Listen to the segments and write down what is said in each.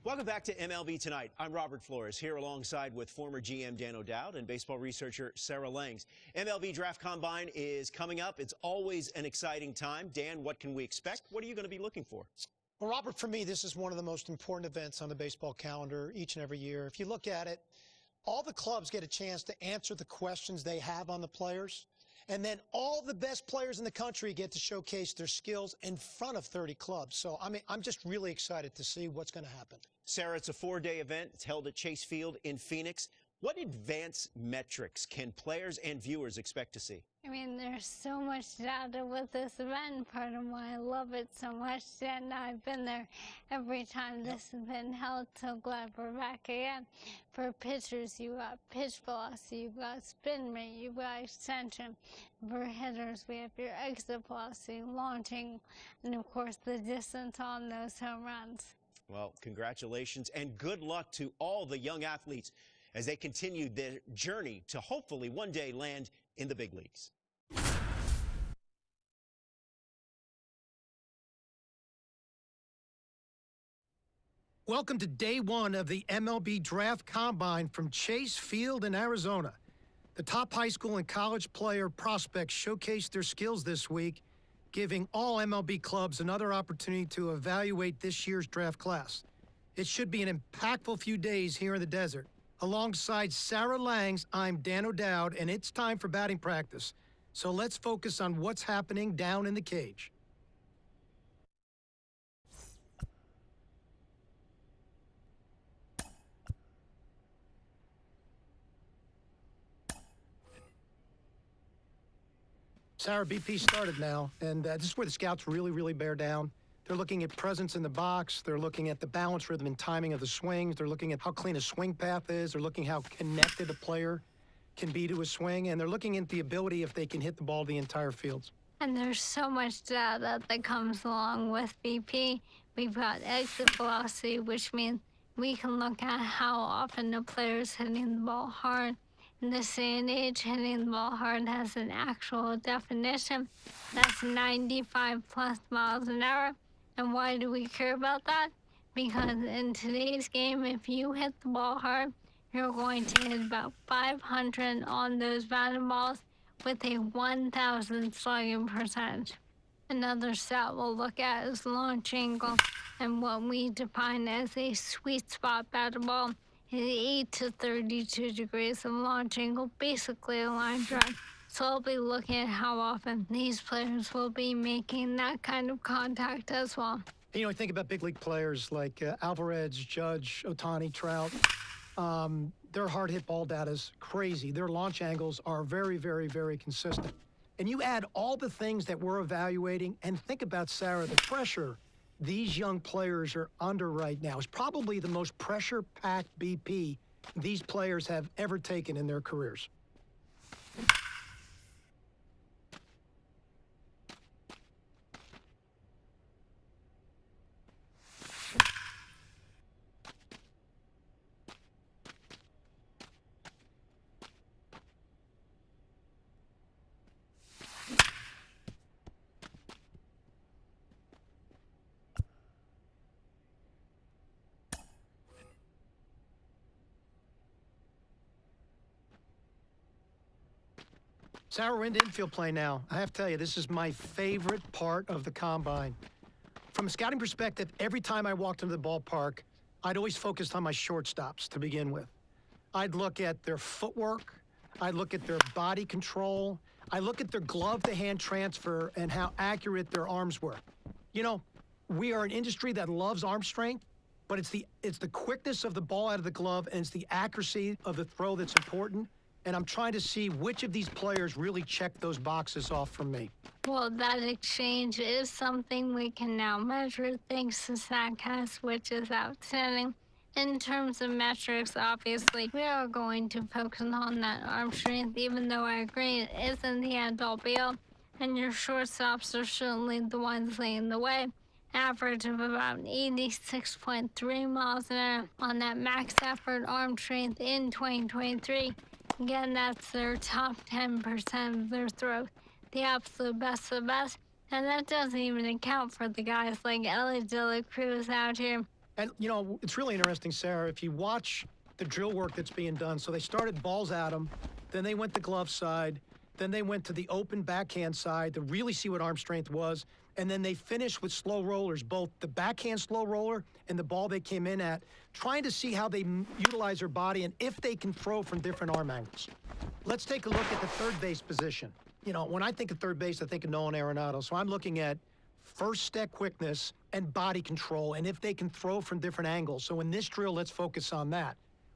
Welcome back to MLB Tonight. I'm Robert Flores, here alongside with former GM Dan O'Dowd and baseball researcher Sarah Langs. MLB Draft Combine is coming up. It's always an exciting time. Dan, what can we expect? What are you going to be looking for? Well, Robert, for me, this is one of the most important events on the baseball calendar each and every year. If you look at it, all the clubs get a chance to answer the questions they have on the players. And then all the best players in the country get to showcase their skills in front of 30 clubs. So, I'm just really excited to see what's going to happen. Sarah, it's a 4-day event. It's held at Chase Field in Phoenix. What advanced metrics can players and viewers expect to see? I mean, there's so much data with this event. Part of why I love it so much. And I've been there every time this has been held. So glad we're back again. For pitchers, you got pitch velocity, you've got spin rate, you've got extension. For hitters, we have your exit velocity, launching, and of course the distance on those home runs. Well, congratulations and good luck to all the young athletes as they continue their journey to hopefully one day land in the big leagues. Welcome to day one of the MLB Draft Combine from Chase Field in Arizona. The top high school and college player prospects showcased their skills this week, giving all MLB clubs another opportunity to evaluate this year's draft class. It should be an impactful few days here in the desert. Alongside Sarah Langs, I'm Dan O'Dowd, and it's time for batting practice. So let's focus on what's happening down in the cage. Sarah, BP started now, and this is where the scouts really bear down. They're looking at presence in the box. They're looking at the balance, rhythm, and timing of the swings. They're looking at how clean a swing path is. They're looking how connected a player can be to a swing, and they're looking at the ability if they can hit the ball the entire field. And there's so much data that comes along with BP. We've got exit velocity, which means we can look at how often a player's hitting the ball hard. In this day and age, hitting the ball hard has an actual definition. That's 95+ miles an hour. And why do we care about that? Because in today's game, if you hit the ball hard, you're going to hit about 500 on those batted balls with a 1,000 slugging percentage. Another stat we'll look at is launch angle, and what we define as a sweet spot batted ball is 8 to 32 degrees of launch angle, basically a line drive. So I'll be looking at how often these players will be making that kind of contact as well. You know, I think about big league players like Alvarez, Judge, Ohtani, Trout. Their hard hit ball data is crazy. Their launch angles are very consistent. And you add all the things that we're evaluating, and think about, Sarah, the pressure these young players are under right now is probably the most pressure-packed BP these players have ever taken in their careers. Sarah, we're into infield play now. I have to tell you, this is my favorite part of the combine. From a scouting perspective, every time I walked into the ballpark, I'd always focused on my shortstops to begin with. I'd look at their footwork. I'd look at their body control. I look at their glove-to-hand transfer and how accurate their arms were. You know, we are an industry that loves arm strength, but it's the quickness of the ball out of the glove and it's the accuracy of the throw that's important. And I'm trying to see which of these players really check those boxes off from me. Well, that exchange is something we can now measure thanks to StatCast, which is outstanding. In terms of metrics, obviously, we are going to focus on that arm strength, even though I agree it isn't the end-all be-all. And your shortstops are certainly the ones leading the way. Average of about 86.3 miles an hour on that max effort arm strength in 2023. Again, that's their top 10% of their throws, the absolute best of the best. And that doesn't even account for the guys like Ellie De La Cruz out here And, you know, it's really interesting, Sarah, if you watch the drill work that's being done. So they started balls at him, then they went to glove side, then they went to the open backhand side to really see what arm strength was, and then they finished with slow rollers, both the backhand slow roller and the ball they came in at, trying to see how they utilize their body and if they can throw from different arm angles. Let's take a look at the third base position. You know, when I think of third base, I think of Nolan Arenado. So I'm looking at first step quickness and body control, and if they can throw from different angles. So in this drill, let's focus on that.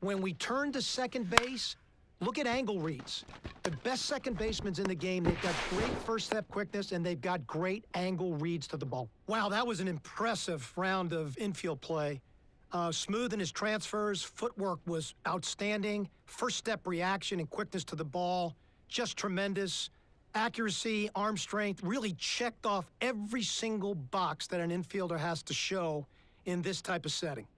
When we turn to second base, look at angle reads. The best second basemen in the game, they've got great first step quickness, and they've got great angle reads to the ball. Wow, that was an impressive round of infield play. Smooth in his transfers, footwork was outstanding, first step reaction and quickness to the ball, just tremendous. Accuracy, arm strength, really checked off every single box that an infielder has to show in this type of setting.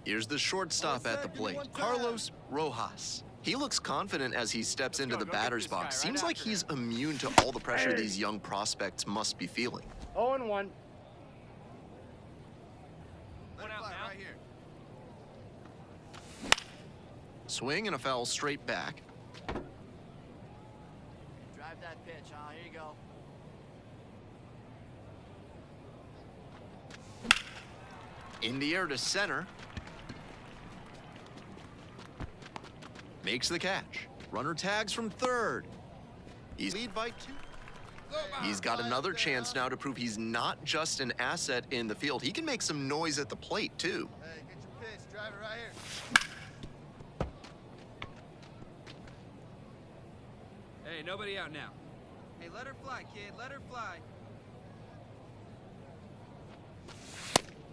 Here's the shortstop at the plate, Carlos Rojas. He looks confident as he steps into the batter's box. Seems like he's immune to all the pressure these young prospects must be feeling. 0-1. One out now. Right here. Swing and a foul straight back. Drive that pitch, huh? Here you go. In the air to center. Makes the catch. Runner tags from third. He's lead by 2. He's got another chance now to prove he's not just an asset in the field. He can make some noise at the plate, too. Hey, get your pitch. Drive it right here. Hey, nobody out now. Hey, let her fly, kid. Let her fly.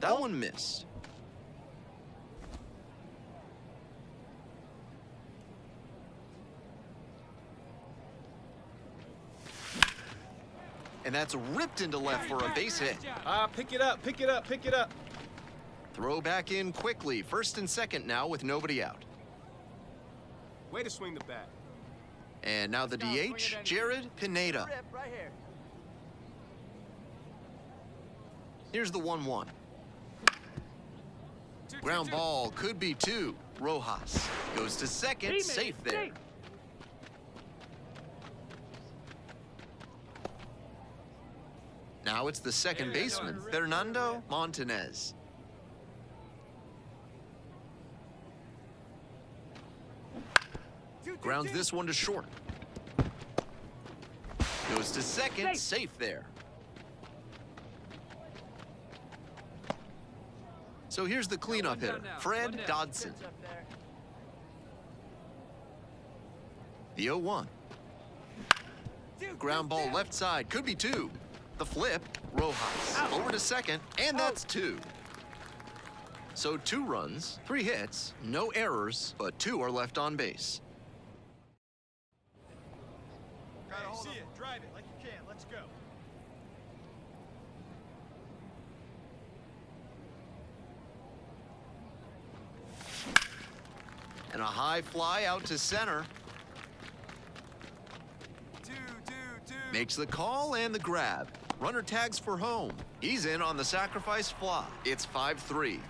That one missed. And that's ripped into left for a base hit. Pick it up, pick it up, pick it up. Throw back in quickly. First and second now with nobody out. Way to swing the bat. And now the DH, Jared Pineda. Rip right here. Here's the 1-1. Ground ball could be 2. Rojas goes to second, safe there. Now it's the second baseman, Fernando Montanez. Grounds this one to short. Goes to second, safe there. So here's the cleanup hitter, Fred Dodson. The 0-1. Ground ball left side, could be 2. The flip, Rojas over to second, and that's 2. So 2 runs, 3 hits, no errors, but 2 are left on base. Hey, see it. Drive it like you can. Let's go. And a high fly out to center. Makes the call and the grab. Runner tags for home. He's in on the sacrifice fly. It's 5-3.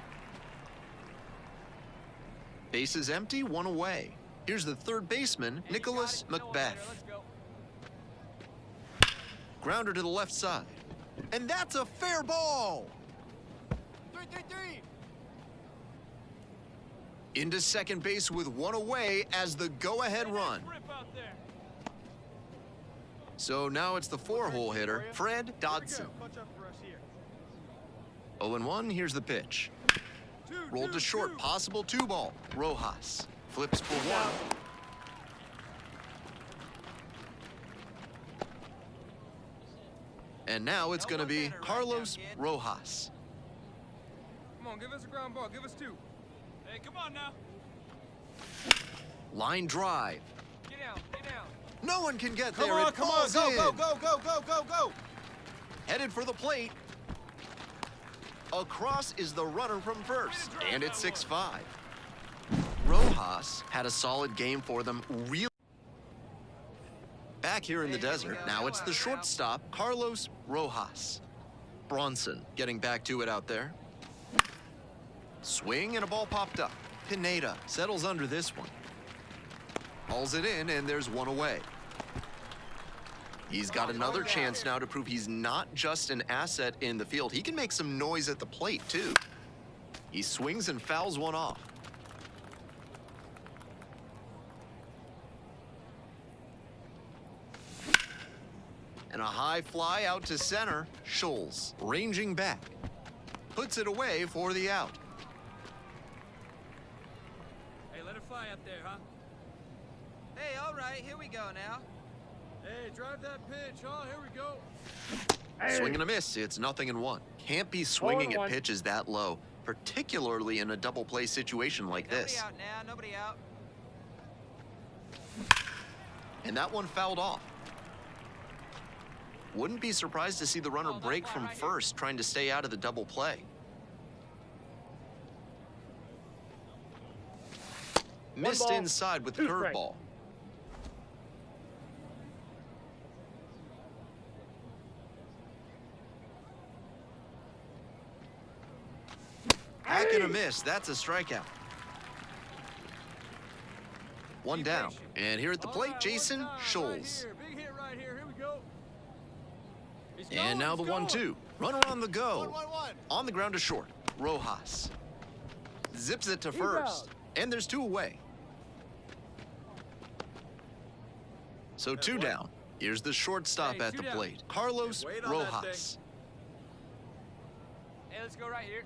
Base is empty, 1 away. Here's the third baseman, Nicholas Macbeth. Grounder to the left side. And that's a fair ball. 3-3-3. Into second base with 1 away as the go-ahead run. So now it's the 4-hole hitter, Fred Dodson. 0-1, here's the pitch. Rolled to short, possible 2-ball. Rojas flips for 1. And now it's going to be Carlos Rojas. Come on, give us a ground ball. Give us 2. Hey, come on now. Line drive. Get down, get down. No one can get Come there. on, It come on, falls go, in. go, go, go, go, go, go. Headed for the plate. Across is the runner from first, and it's 6-5. Rojas had a solid game for them. Back here in the desert, now it's the shortstop, Carlos Rojas. Bronson getting back to it out there. Swing and a ball popped up. Pineda settles under this one. Hauls it in, and there's one away. He's got another chance now to prove he's not just an asset in the field. He can make some noise at the plate, too. He swings and fouls one off. And a high fly out to center. Scholes ranging back. Puts it away for the out. Hey, let it fly up there, huh? Hey, all right, here we go now. Hey, drive that pitch, huh? Here we go. Swing and a miss. It's 0-1. Can't be swinging at pitches that low, particularly in a double play situation like this. Nobody out now, nobody out. And that one fouled off. Wouldn't be surprised to see the runner break from first, trying to stay out of the double play. Missed inside with the curveball. Back and a miss. That's a strikeout. One down. And here at the plate, Jason Scholes. Big hit right here. Here we go. And now the 1-2. Runner on the go. On the ground to short. Rojas. Zips it to first. And there's two away. So two down. Here's the shortstop at the plate. Carlos Rojas. Hey, let's go right here.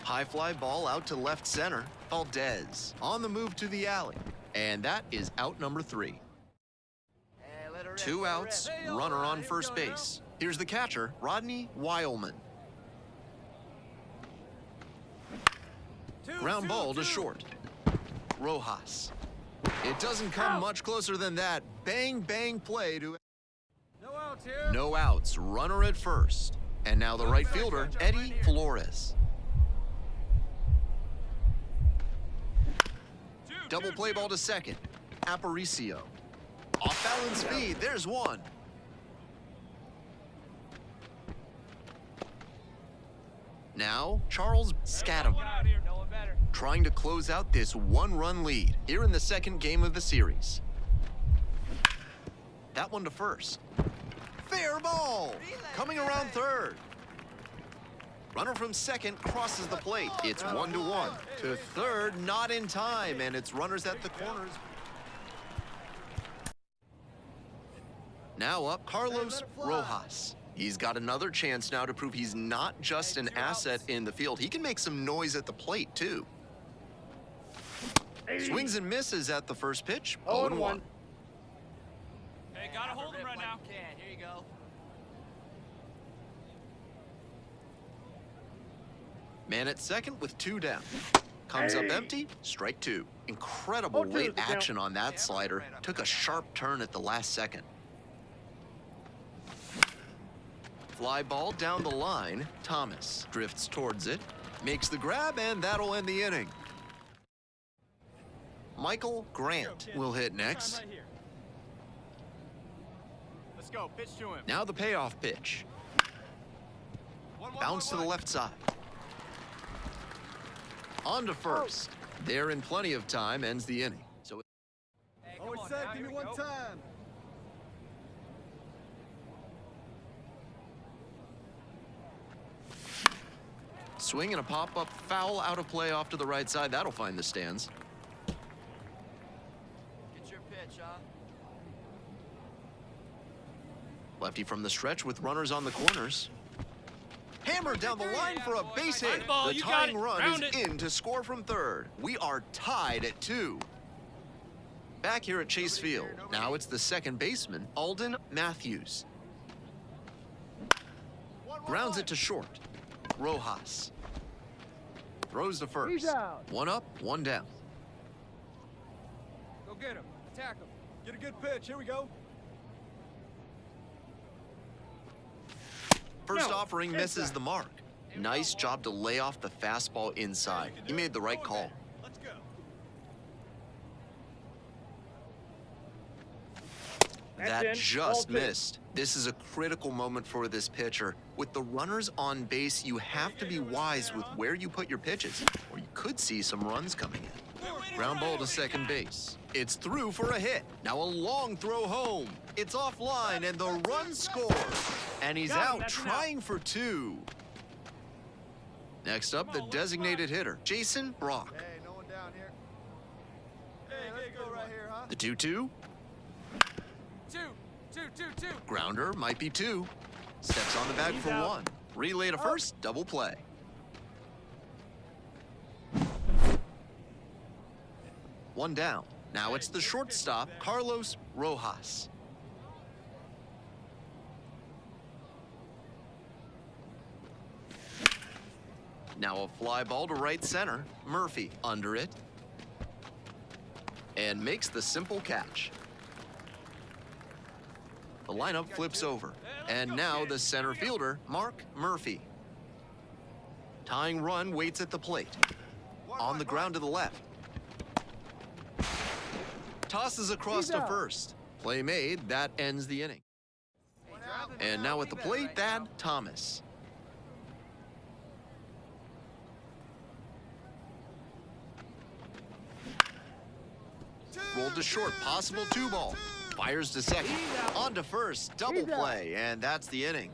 High fly ball out to left center. Valdez on the move to the alley. And that is out number 3. Hey, let her rip, Two let her outs, rip. Hey, runner all right, on here we first go now. base. Here's the catcher, Rodney Wileman. Ground ball to short. Rojas. It doesn't come much closer than that. Bang, bang play to... No outs here. No outs, runner at first. And now the right fielder, Eddie Flores. Double play ball to second. Aparicio. Off balance speed, there's one. Now, Charles Scadam No one better. trying to close out this one-run lead here in the second game of the series. That one to first. Fair ball. Coming around third. Runner from second crosses the plate. It's 1-1. To third, not in time, and it's runners at the corners. Now up, Carlos Rojas. He's got another chance now to prove he's not just an asset in the field. He can make some noise at the plate, too. Swings and misses at the first pitch. 0-1. Hey, gotta hold him right now. Here you go. Man at second with two down. Comes up empty, strike two. Incredible late action on that slider. Took a sharp turn at the last second. Fly ball down the line. Thomas drifts towards it, makes the grab, and that'll end the inning. Michael Grant will hit next. Let's go. Pitch to him. Now the payoff pitch. Bounce to the left side. On to first. There in plenty of time, ends the inning. So Hey, Oh, come it's on set. now, Give here me we one go. time. swing and a pop-up foul out of play off to the right side. That'll find the stands. Get your pitch, huh? Lefty from the stretch with runners on the corners. Hammered down the line for a base hit. The tying run is in to score from third. We are tied at 2. Back here at Chase Field. Now it's the second baseman, Alden Matthews. Grounds it to short. Rojas. Throws to first. One up, one down. Go get him. Attack him. Get a good pitch. Here we go. First offering misses the mark. Nice job to lay off the fastball inside. He made the right call. Let's go. That just missed. This is a critical moment for this pitcher. With the runners on base, you have to be wise with where you put your pitches, or you could see some runs coming in. Ground ball to second base. It's through for a hit. Now a long throw home. It's offline, and the run scores. And he's out trying for two. Next up, the designated hitter, Jason Brock. Hey, no one down here. Hey, let's go right here, huh? The 2-2. Two. Grounder might be two. Steps on the bag for one. Relay to first, double play. One down. Now it's the shortstop, Carlos Rojas. Now a fly ball to right center. Murphy under it. And makes the simple catch. The lineup flips over. And now the center fielder, Mark Murphy. Tying run waits at the plate. On the ground to the left. Tosses across to first. Play made, that ends the inning. And now at the plate, Thad Thomas. Rolled to short, possible 2-ball. Fires to second, on to first, double play, and that's the inning.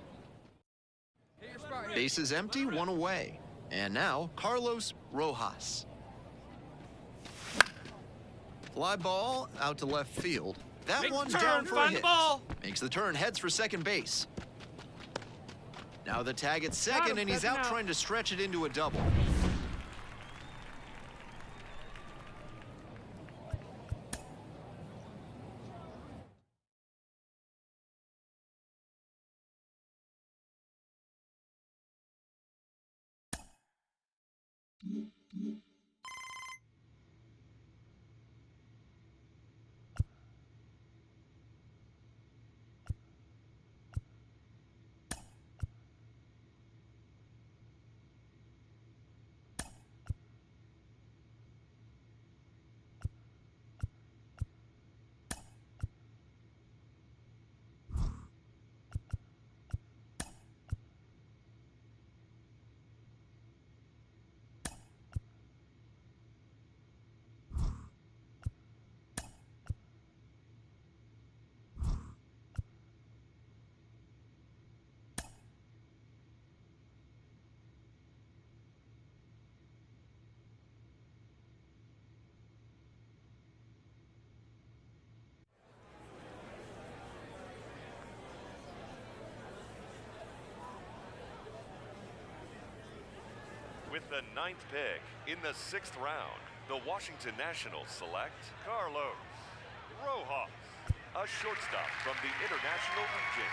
Bases empty, one away. And now, Carlos Rojas. Fly ball out to left field. That one down for a hit. Makes the turn, heads for second base. Now the tag at second, and he's out trying to stretch it into a double. With the 9th pick in the 6th round, the Washington Nationals select Carlos Rojas, a shortstop from the International Region.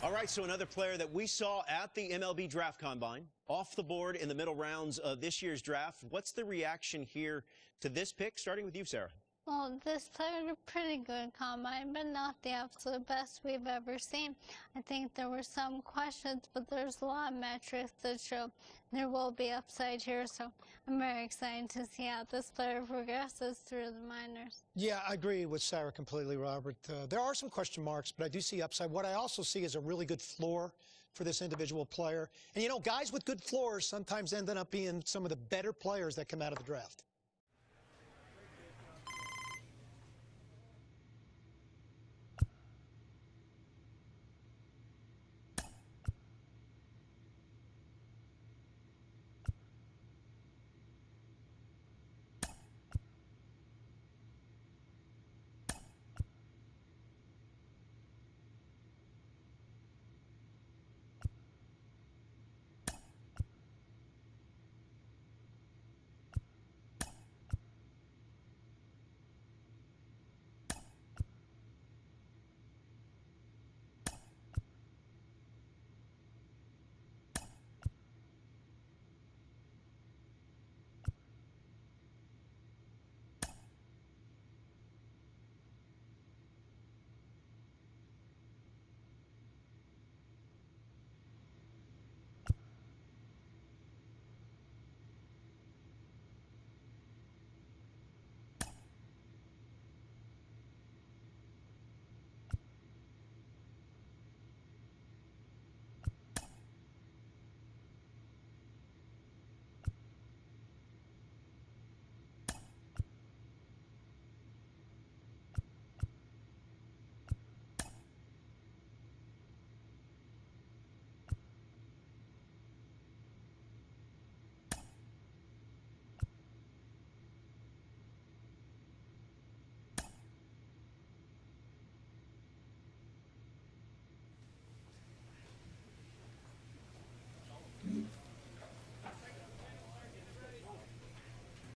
All right, so another player that we saw at the MLB Draft Combine, off the board in the middle rounds of this year's draft. What's the reaction here to this pick? Starting with you, Sarah. Well, this player had a pretty good combine, but not the absolute best we've ever seen. I think there were some questions, but there's a lot of metrics that show there will be upside here, so I'm very excited to see how this player progresses through the minors. Yeah, I agree with Sarah completely, Robert. There are some question marks, but I do see upside. What I also see is a really good floor for this individual player. And, you know, guys with good floors sometimes end up being some of the better players that come out of the draft.